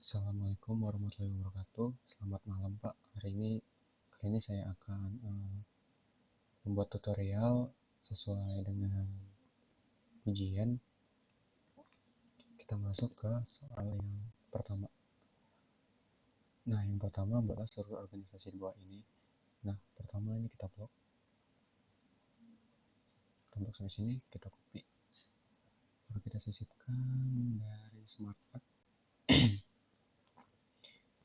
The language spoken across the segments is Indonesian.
Assalamualaikum warahmatullahi wabarakatuh. Selamat malam Pak. Kali ini saya akan membuat tutorial sesuai dengan ujian. Kita masuk ke soal yang pertama. Nah, yang pertama adalah seluruh organisasi di bawah ini. Nah, pertama ini kita blok. Kita blok sampai sini, kita copy. Baru kita sisipkan dari smartpad.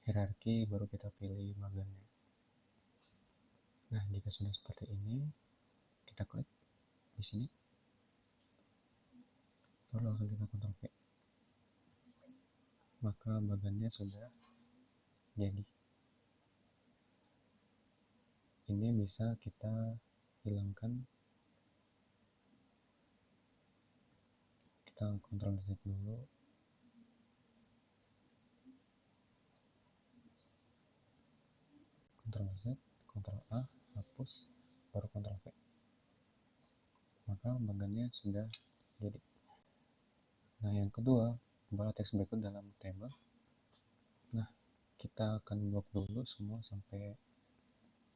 Hierarki, baru kita pilih bagiannya. Nah, jika sudah seperti ini, kita klik di sini. Lalu langsung kita Ctrl V. Maka bagiannya sudah jadi. Ini bisa kita hilangkan. Kita Ctrl Z dulu. Ctrl Z, Ctrl A, hapus, baru Ctrl V. Maka bagiannya sudah jadi. Nah, yang kedua, adalah teks berikut dalam table. Nah, kita akan blok dulu semua sampai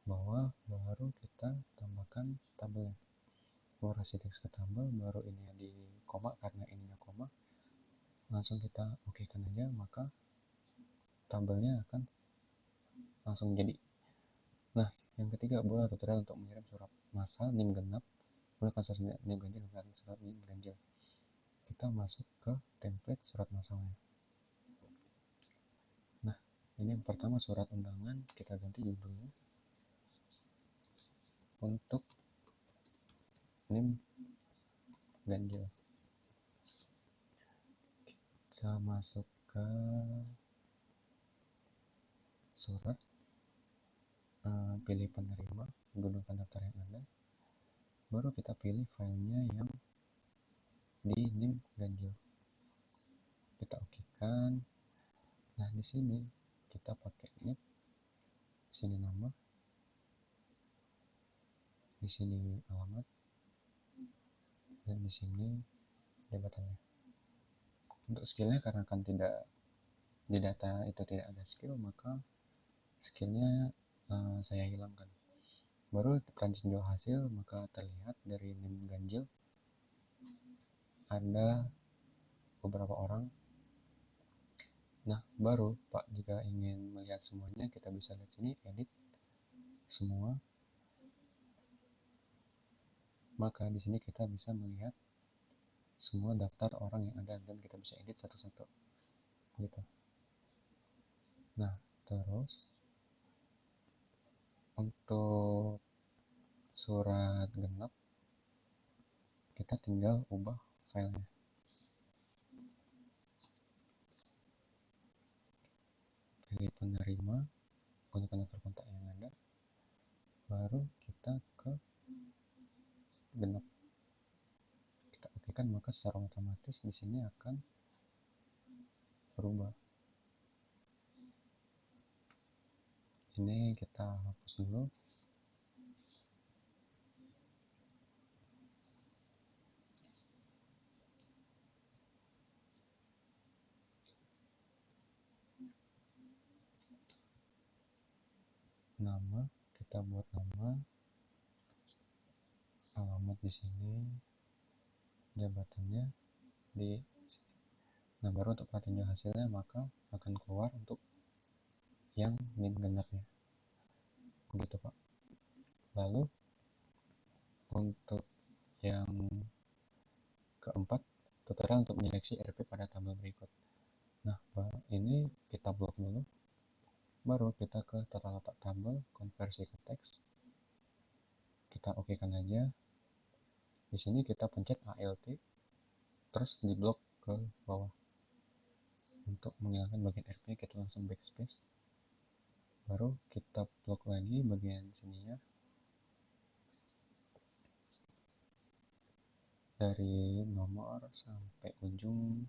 bawah, baru kita tambahkan tabelnya. Orasi teks ke tabel, baru ini di koma karena ininya koma. Langsung kita okekan aja, maka tabelnya akan langsung jadi. Nah, yang ketiga adalah tutorial untuk mengirim surat massal NIM genap menggunakan surat NIM ganjil dan surat NIM ganjil. Kita masuk ke template surat massalnya. Nah, ini yang pertama surat undangan, kita ganti judulnya untuk NIM ganjil. Kita masuk ke surat, pilih penerima, gunakan daftar yang ada, baru kita pilih filenya yang di NIM ganjil. Kita okekan. Nah, di sini kita pakai NIM, sini nama, di sini alamat, dan di sini jabatannya. Untuk skillnya karena kan tidak di data itu tidak ada skill, maka skillnya saya hilangkan. Baru perancis jual hasil, maka terlihat dari NIM ganjil ada beberapa orang. Nah, baru Pak jika ingin melihat semuanya, kita bisa lihat sini edit semua. Maka di sini kita bisa melihat semua daftar orang yang ada dan kita bisa edit satu-satu gitu. Nah, terus untuk surat genap kita tinggal ubah filenya. Pilih penerima, gunakan daftar kontak yang ada, baru kita ke genap. Kita okekan, maka secara otomatis di sini akan berubah. Ini kita hapus dulu. Nama, kita buat nama, alamat di sini, jabatannya di sini. Nah, baru untuk pelatihan hasilnya maka akan keluar untuk yang NIM genapnya. Begitu Pak. Lalu untuk yang keempat, tutorial untuk menyeleksi RP pada tabel berikut. Nah, ini kita blok dulu. Baru kita ke tata letak tabel, konversi ke teks. Kita okekan aja. Di sini kita pencet ALT, terus di blok ke bawah. Untuk menghilangkan bagian RP, kita langsung backspace. Baru kita blok lagi bagian sininya. Dari nomor sampai ujung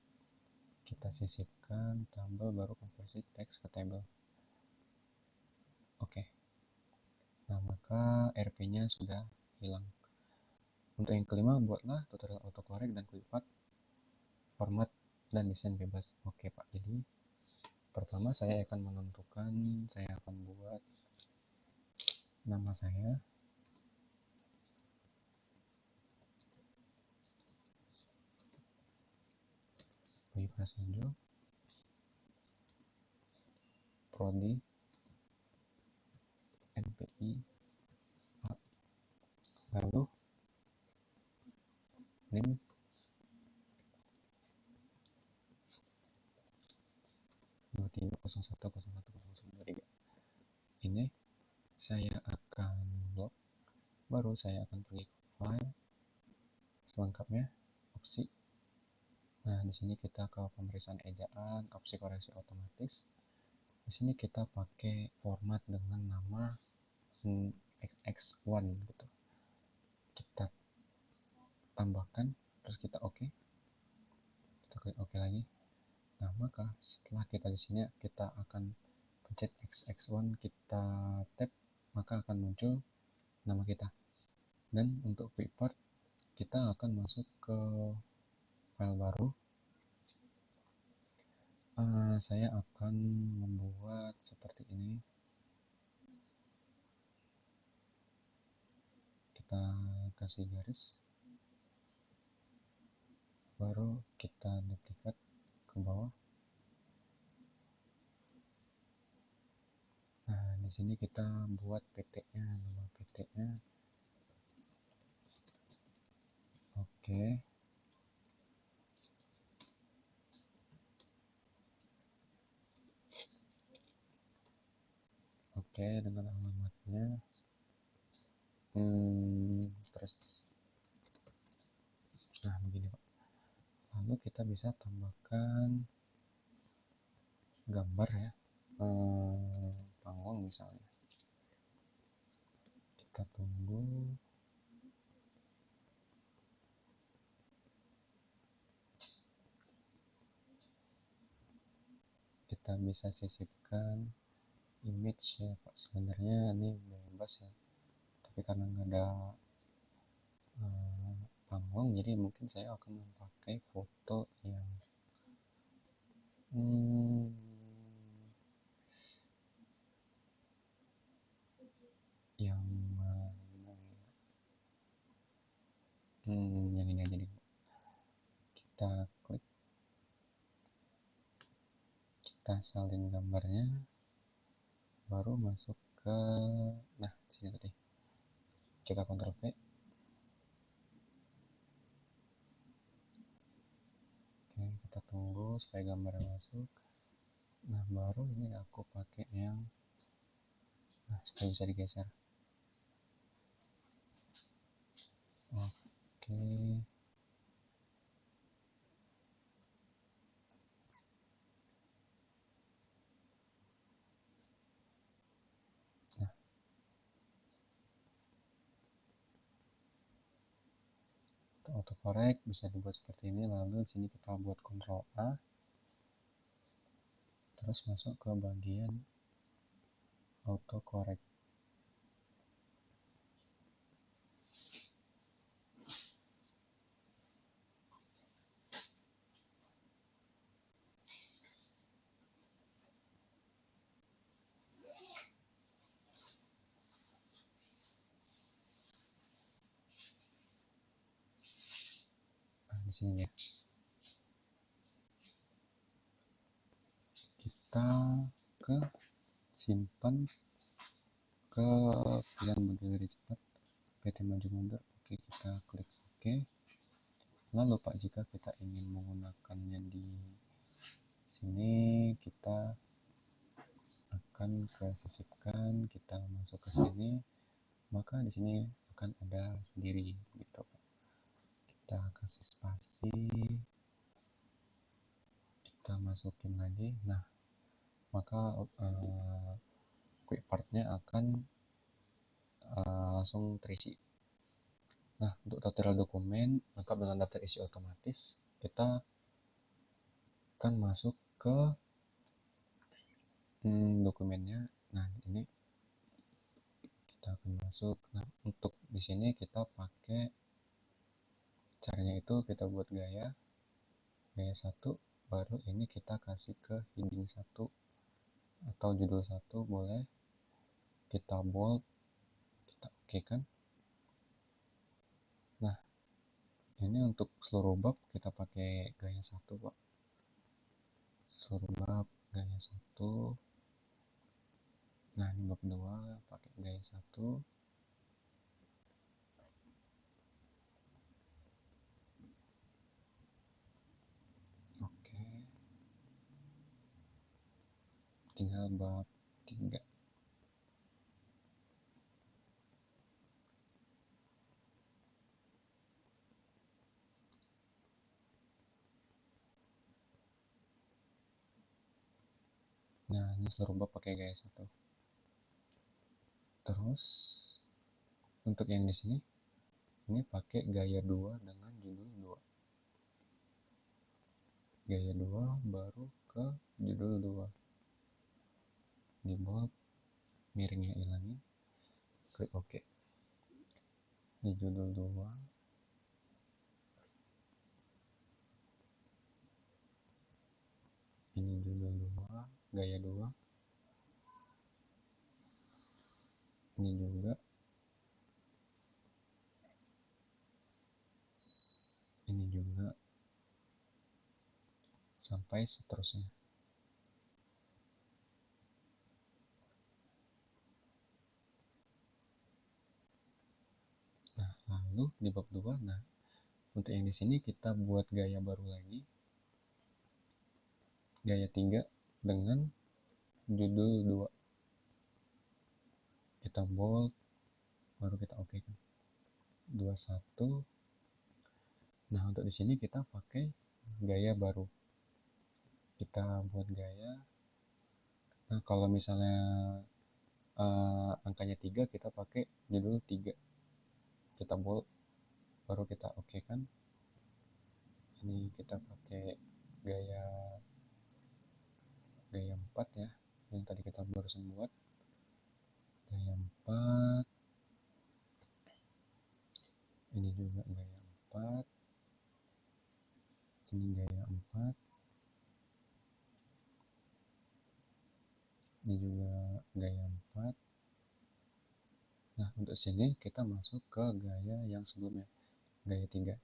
kita sisipkan tabel, baru konversi teks ke table. Oke. Nah, maka RP-nya sudah hilang. Untuk yang kelima, buatlah tutorial autocorrect dan quick path, format dan desain bebas. Oke Pak, jadi Pertama saya akan menentukan, saya akan buat nama saya, Bayu Prasojo, Prodi, NPI, lalu NIM 23010103. Ini saya akan blok, baru saya akan pergi ke file, selengkapnya, opsi. Nah, di sini kita ke pemeriksaan ejaan, opsi koreksi otomatis. Di sini kita pakai format dengan nama XX1 gitu. Kita tambahkan, terus kita oke. Kita klik oke lagi. Nah, maka setelah kita di sini kita akan pencet XX1, kita tap, maka akan muncul nama kita. Dan untuk quick part kita akan masuk ke file baru. Saya akan membuat seperti ini. Kita kasih garis, baru kita duplikat ke bawah. Nah, di sini kita buat PT-nya, nama PT-nya. Oke. Oke, dengan alamatnya. Terus, nah begini Pak. Lalu kita bisa tambahkan gambar ya, panggung misalnya. Kita tunggu. Kita bisa sisipkan image ya Pak. Sebenarnya ini bebas ya, tapi karena nggak ada panggung, jadi mungkin saya akan memakai foto yang yang yang ini aja nih. Kita klik, kita salin gambarnya, baru masuk ke, nah sini tadi, coba Ctrl V. Oke, kita tunggu supaya gambarnya masuk. Nah, baru ini aku pakai yang, nah supaya bisa digeser. Oke. Nah, autocorrect bisa dibuat seperti ini. Lalu di sini kita buat Ctrl A, terus masuk ke bagian autocorrect. Nah, di sini ya. Kita ke simpan ke pilihan model cepat PT maju mundur. Oke, kita klik oke. Lalu Pak, jika kita ingin menggunakannya di sini, kita akan ke sisipkan, kita masuk ke sini, maka di sini akan ada sendiri gitu. Kita kasih spasi, kita masukin lagi. Nah, maka quick partnya akan langsung terisi. Nah, untuk tutorial dokumen lengkap dengan daftar isi otomatis, kita akan masuk ke dokumennya. Nah, ini kita akan masuk. Nah, untuk di sini kita pakai caranya itu kita buat gaya 1, baru ini kita kasih ke heading 1 atau judul 1, boleh kita bold, kita oke kan. Nah, ini untuk seluruh bab kita pakai gaya 1, Pak. Seluruh bab gaya 1. Nah, ini bab 2 pakai gaya 1. Oke. Tinggal bab 3. Nah, ini seluruh bab pakai gaya 1. Terus untuk yang di sini ini pakai gaya 2 dengan judul 2. Gaya 2 baru ke judul 2. Di bold, miringnya hilangin, klik OK. Di judul 2, ini judul 2, gaya 2. Ini juga. Ini juga. Sampai seterusnya. Nah, lalu di bab 2, nah untuk yang di sini kita buat gaya baru lagi. Gaya 3 dengan judul 2. Kita bold, baru kita oke kan. 21. Nah, untuk di sini kita pakai gaya baru. Kita buat gaya. Nah, kalau misalnya angkanya 3, kita pakai judul 3. Kita bold, baru kita oke kan. Ini kita pakai gaya 4 ya, yang tadi kita barusan buat. Gaya 4. Ini juga gaya 4. Ini gaya 4. Ini juga gaya 4. Nah, untuk sini kita masuk ke gaya yang sebelumnya, gaya 3.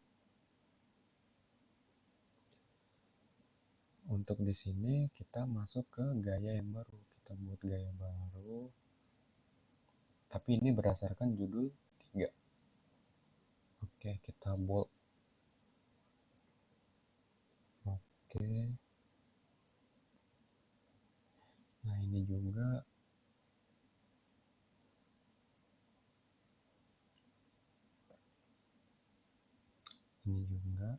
Untuk di sini kita masuk ke gaya yang baru. Kita buat gaya baru. Tapi ini berdasarkan judul 3. Oke, kita bold. Oke. Nah, ini juga. Ini juga.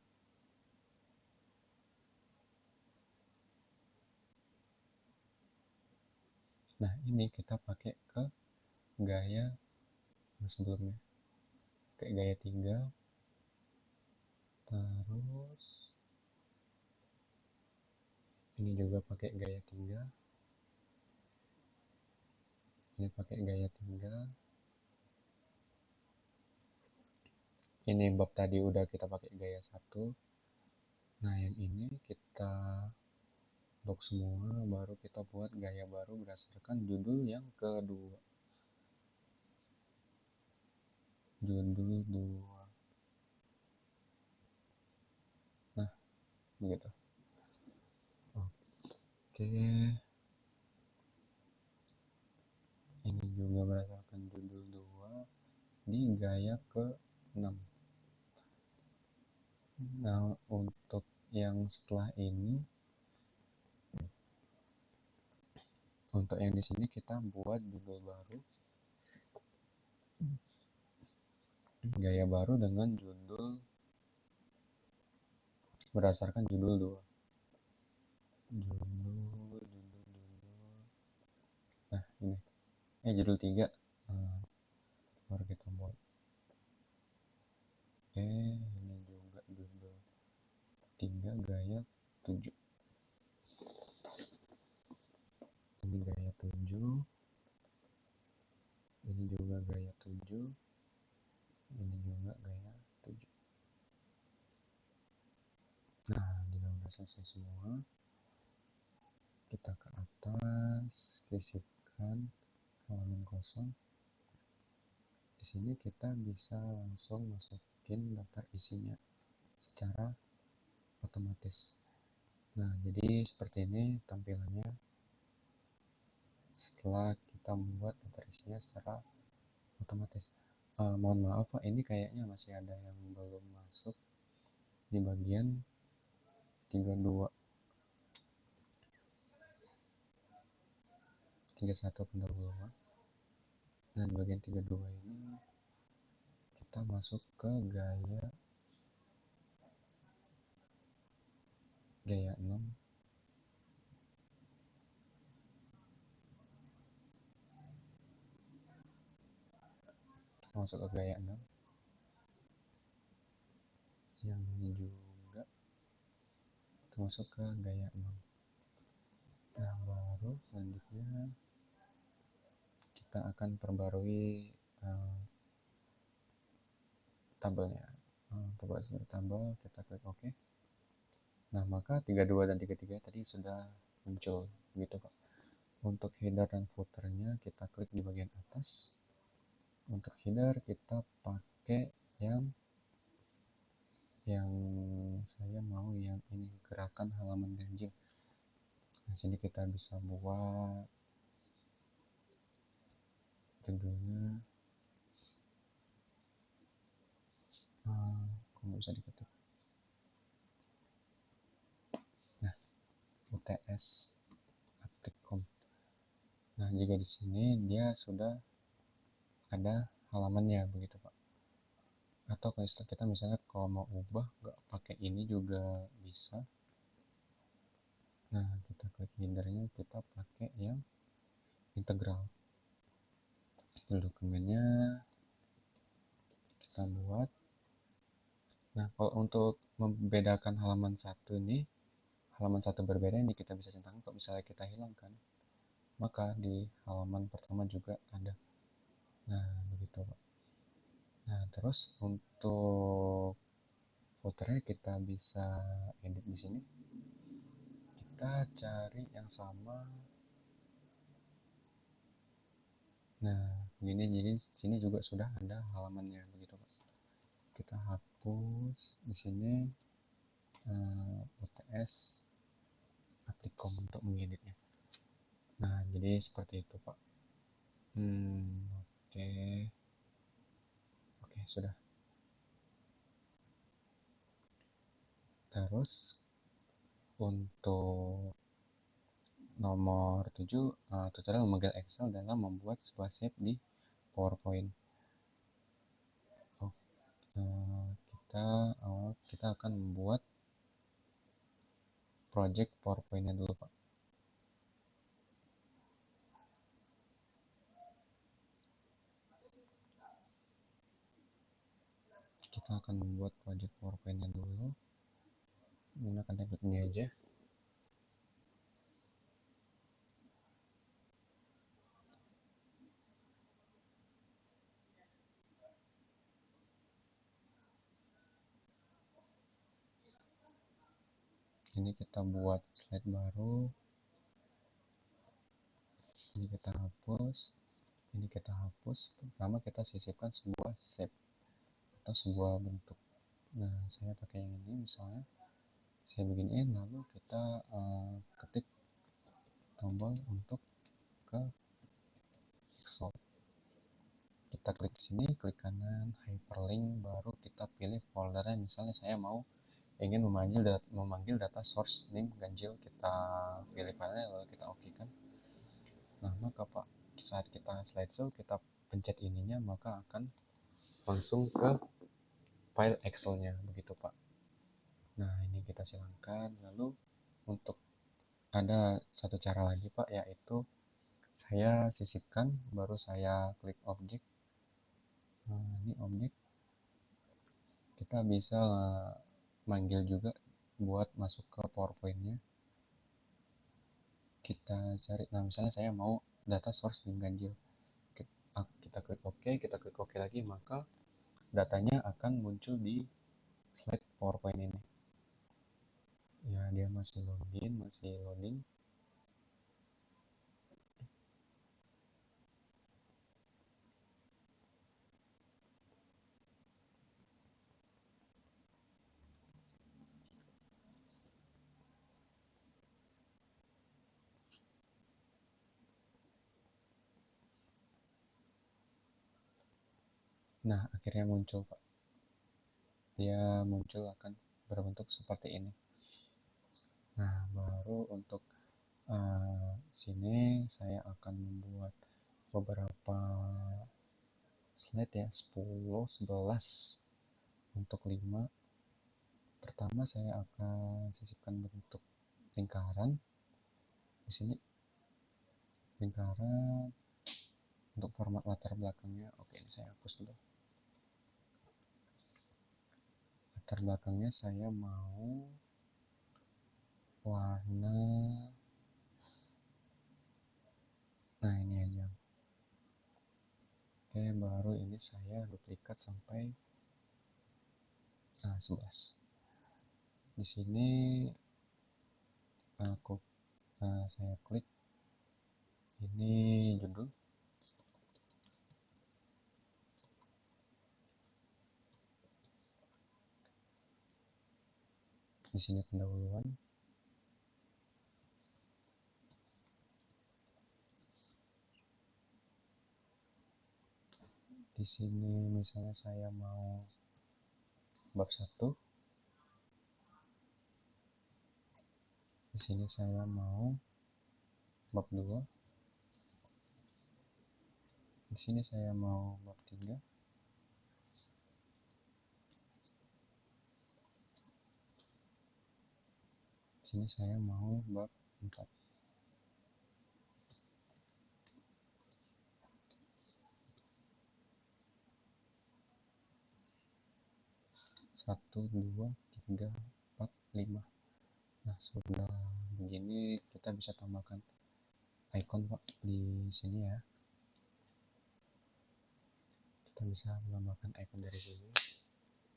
Nah, ini kita pakai ke gaya yang sebelumnya. Kayak gaya 3. Terus ini juga pakai gaya 3. Ini pakai gaya 3. Ini bab tadi udah kita pakai gaya 1. Nah, yang ini kita blok semua, baru kita buat gaya baru berdasarkan judul yang kedua. Judul 2. Nah, begitu. Oke. Ini juga berdasarkan judul 2 di gaya ke-6. Nah, untuk yang setelah ini, untuk yang di sini kita buat judul baru, gaya baru dengan judul berdasarkan judul 2. Judul. Nah, ini judul 3. Baru kita buat. Oke, ini juga judul 3 gaya 7. Ini gaya 7. Ini juga gaya 7. Ini juga gaya 7. Nah, jika udah selesai selesai semua, kita ke atas, sisipkan halaman kosong. Di sini kita bisa langsung masukin daftar isinya secara otomatis. Nah, jadi seperti ini tampilannya setelah kita membuat daftar isinya secara otomatis. Mohon maaf Pak, ini kayaknya masih ada yang belum masuk di bagian 32, 31 pendahuluan. Nah, di bagian 32 ini kita masuk ke gaya 6. Masuk ke gaya 6 yang juga masuk ke gaya 6. Nah, baru selanjutnya kita akan perbarui tabelnya. Perbarui tabel, kita klik OK. Nah, maka 32 dan 33 tadi sudah muncul gitu Pak. Untuk header dan footernya kita klik di bagian atas. Untuk header kita pakai yang saya mau yang ini, gerakan halaman ganjil. Nah, sini kita bisa buat judulnya kalau bisa diketik. Nah, UTS Aptikom. Nah, jika di sini dia sudah ada halamannya begitu Pak. Atau kalau kita misalnya kalau mau ubah nggak pakai ini juga bisa. Nah, kita klik headernya, kita pakai yang integral. Dokumennya kita buat. Nah, kalau untuk membedakan halaman satu ini, halaman satu berbeda ini kita bisa centangkan. Kalau misalnya kita hilangkan, maka di halaman pertama juga ada. Nah, begitu Pak. Nah, terus untuk footernya kita bisa edit di sini. Kita cari yang sama. Nah, begini, jadi sini juga sudah ada halamannya begitu Pak. Kita hapus di sini UTS Aptikom untuk mengeditnya. Nah, jadi seperti itu Pak. Oke, sudah. Terus untuk nomor 7, tutorial memegang Excel dalam membuat sebuah sheet di PowerPoint. Kita akan membuat project PowerPoint-nya dulu Pak. Kita akan membuat project PowerPoint-nya dulu. Gunakan template ini aja. Ini kita buat slide baru. Ini kita hapus. Ini kita hapus. Pertama kita sisipkan sebuah shape atau sebuah bentuk. Nah, saya pakai yang ini misalnya. Saya beginiin, lalu kita ketik tombol untuk ke Excel. Kita klik sini, klik kanan, hyperlink, baru kita pilih foldernya. Misalnya saya mau ingin memanggil data source name ganjil, kita pilih filenya lalu kita oke kan. Nah, maka Pak, saat kita slideshow kita pencet ininya, maka akan langsung ke file Excel-nya begitu Pak. Nah, ini kita silangkan. Lalu untuk ada satu cara lagi Pak, yaitu saya sisipkan, baru saya klik objek. Nah, ini objek, kita bisa manggil juga buat masuk ke PowerPoint-nya. Kita cari, nah misalnya saya mau data source name ganjil. Kita klik OK, kita klik OK lagi, maka datanya akan muncul di slide PowerPoint ini. Ya, dia masih loading. Nah, akhirnya muncul, Pak. Dia muncul akan berbentuk seperti ini. Nah, baru untuk sini saya akan membuat beberapa slide ya, 10, 11 untuk 5. Pertama saya akan sisipkan bentuk lingkaran. Di sini lingkaran untuk format latar belakangnya. Oke, ini saya hapus dulu. Latar belakangnya saya mau warna, nah ini aja. Oke, baru ini saya duplikat sampai 11. Di sini saya klik ini judul. Di sini pendahuluan. Di sini misalnya saya mau bab 1. Di sini saya mau bab 2. Di sini saya mau bab 3. Di sini saya mau bab 4. Satu, dua, tiga, 4, 5. Nah, sudah begini kita bisa tambahkan icon, Pak, di sini ya. Kita bisa menambahkan icon dari sini.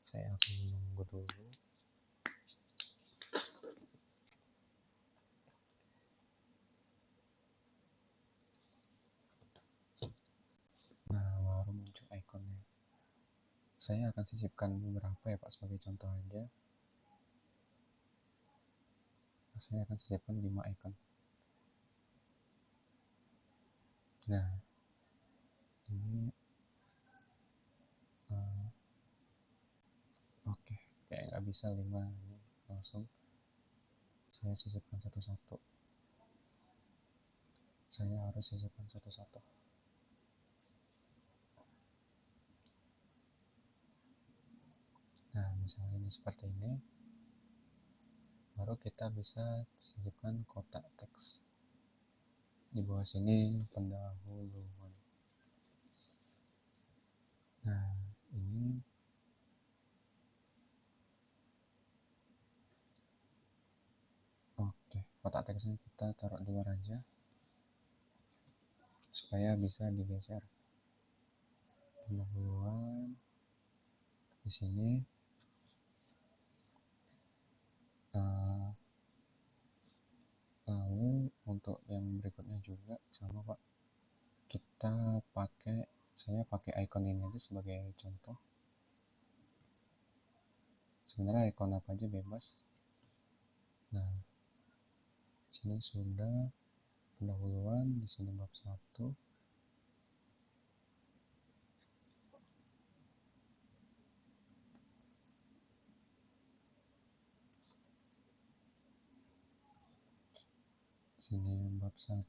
Saya akan menunggu dulu. Nah, baru muncul ikonnya. Saya akan sisipkan beberapa ya, Pak, sebagai contoh aja. Saya akan sisipkan 5 icon. Nah, ini oke, kayak nggak bisa 5 ini langsung saya sisipkan satu-satu. Saya harus sisipkan satu-satu. Nah, misalnya ini seperti ini. Baru kita bisa sisipkan kotak teks. Di bawah sini pendahuluan. Nah, ini oke, kotak teksnya kita taruh di luar aja supaya bisa digeser. Pendahuluan di sini. Lalu untuk yang berikutnya juga sama, Pak. Saya pakai icon ini aja sebagai contoh. Sebenarnya icon apa aja bebas. Nah, sini sudah pendahuluan, di sini bab 1. Sini bab 1.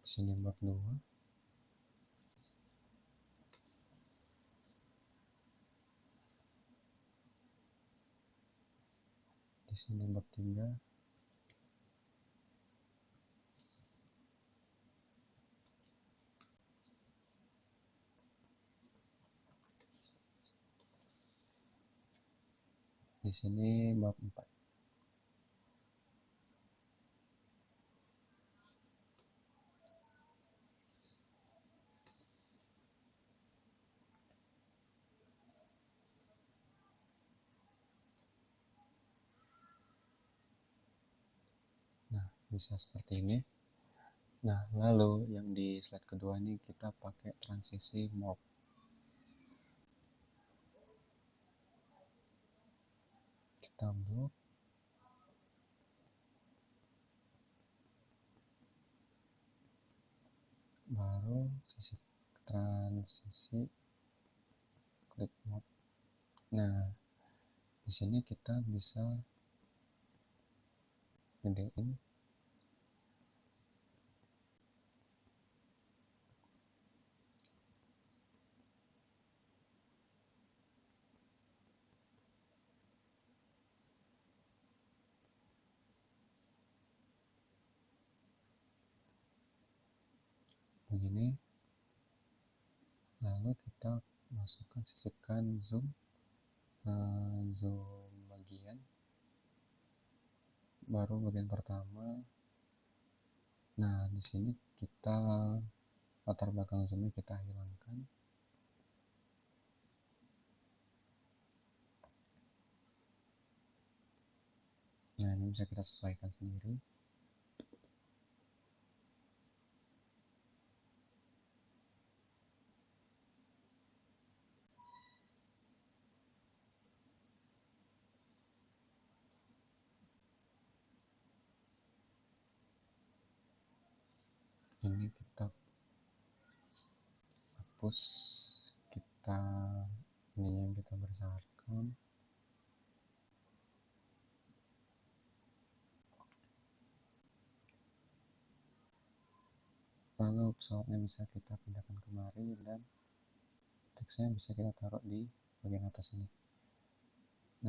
Sini bab 2. Di sini bab 3. Di sini bab 4. bisa seperti ini. Nah, lalu yang di slide kedua ini kita pakai transisi morph. Kita blok, baru transisi klik mode. Nah, di sini kita bisa gedein begini, lalu kita masukkan, sisipkan zoom, zoom bagian, baru bagian pertama. Nah, di sini kita latar belakang zoomnya kita hilangkan. Nah, ini bisa kita sesuaikan sendiri. Ini kita hapus, ini yang kita besarkan. Lalu pesawatnya bisa kita pindahkan kemari dan teksnya bisa kita taruh di bagian atas ini.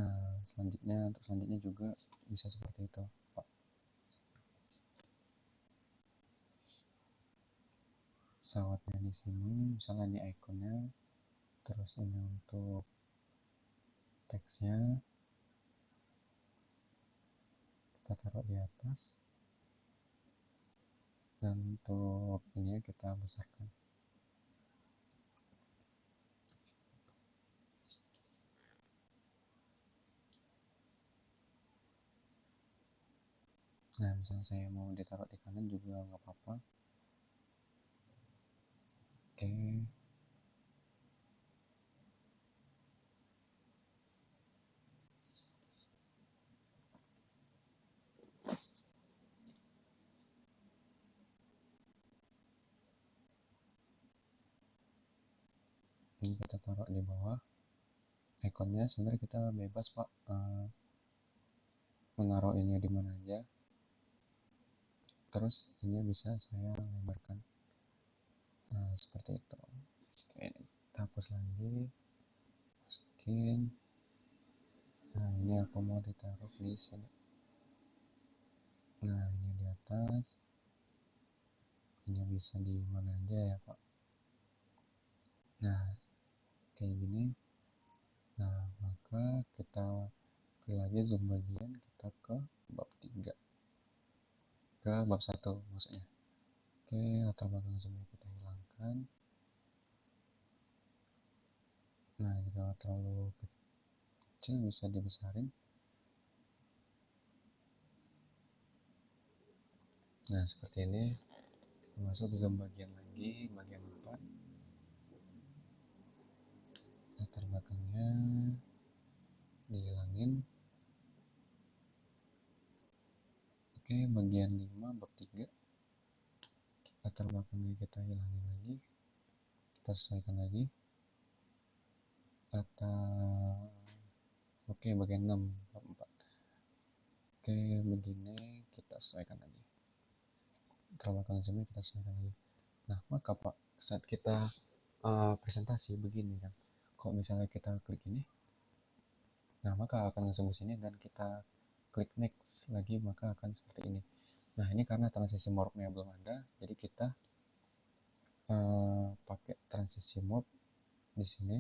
Nah, selanjutnya juga bisa seperti itu, Pak. Pesawatnya di sini, misalnya ini ikonnya, terus ini untuk teksnya kita taruh di atas, dan untuk ini kita besarkan. Nah, misalnya saya mau ditaruh di kanan juga nggak apa-apa. Oke. Ini kita taruh di bawah. Ikonnya sebenarnya kita bebas, Pak, menaruh ini di mana aja. Terus ini bisa saya lebarkan. Nah, seperti itu. Oke, kita hapus lagi. Masukin. Nah, ini aku mau ditaruh di sini. Nah, ini di atas. Ini bisa di mana aja ya, Pak. Nah, kayak gini. Nah, maka kita pilih lagi zoom bagian, kita ke bab 3. Ke bab 1 maksudnya. Oke, latar belakang zoomnya kita hilangkan. Nah, jika terlalu kecil bisa dibesarin. Nah, seperti ini. Masuk zoom bagian lagi, bagian 4. Latar belakangnya dihilangin. Oke, bagian 5 bab 3. Latar belakangnya kita hilangin lagi. Kita sesuaikan lagi. Oke, bagian 6 bab 4. Oke, begini kita sesuaikan lagi. Latar belakang zoomnya kita sesuaikan lagi. Nah, maka Pak, saat kita presentasi begini kan, kalau misalnya kita klik ini, nah maka akan langsung ke sini dan kita klik next lagi, maka akan seperti ini. Nah, ini karena transisi morphnya belum ada, jadi kita pakai transisi morph di sini.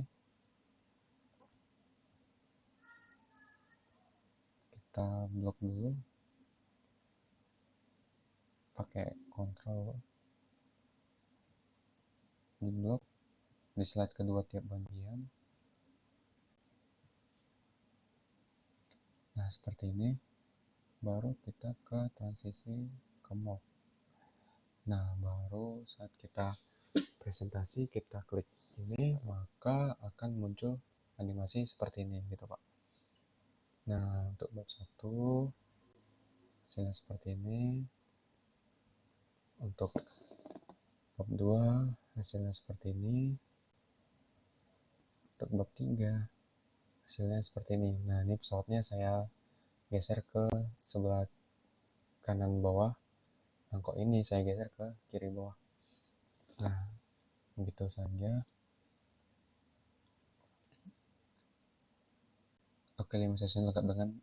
Kita blok dulu, pakai kontrol di blok di slide kedua tiap bagian. Nah, seperti ini. Baru kita ke transisi ke move. Nah, baru saat kita presentasi, kita klik ini, maka akan muncul animasi seperti ini gitu Pak. Nah, untuk bab 1 hasilnya seperti ini. Untuk bab 2 hasilnya seperti ini. Untuk bab 3 hasilnya seperti ini. Nah, ini pesawatnya saya geser ke sebelah kanan bawah. Mangkok ini saya geser ke kiri bawah. Nah, begitu saja. Oke, 5 sesi lengkap dengan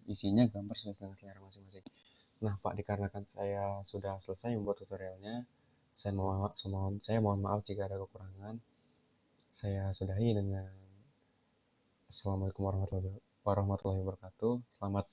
isinya gambar sesuai dengan selera masing-masing. Nah, Pak, dikarenakan saya sudah selesai membuat tutorialnya, saya mohon maaf jika ada kekurangan. Saya sudahi dengan Assalamualaikum warahmatullahi wabarakatuh. Selamat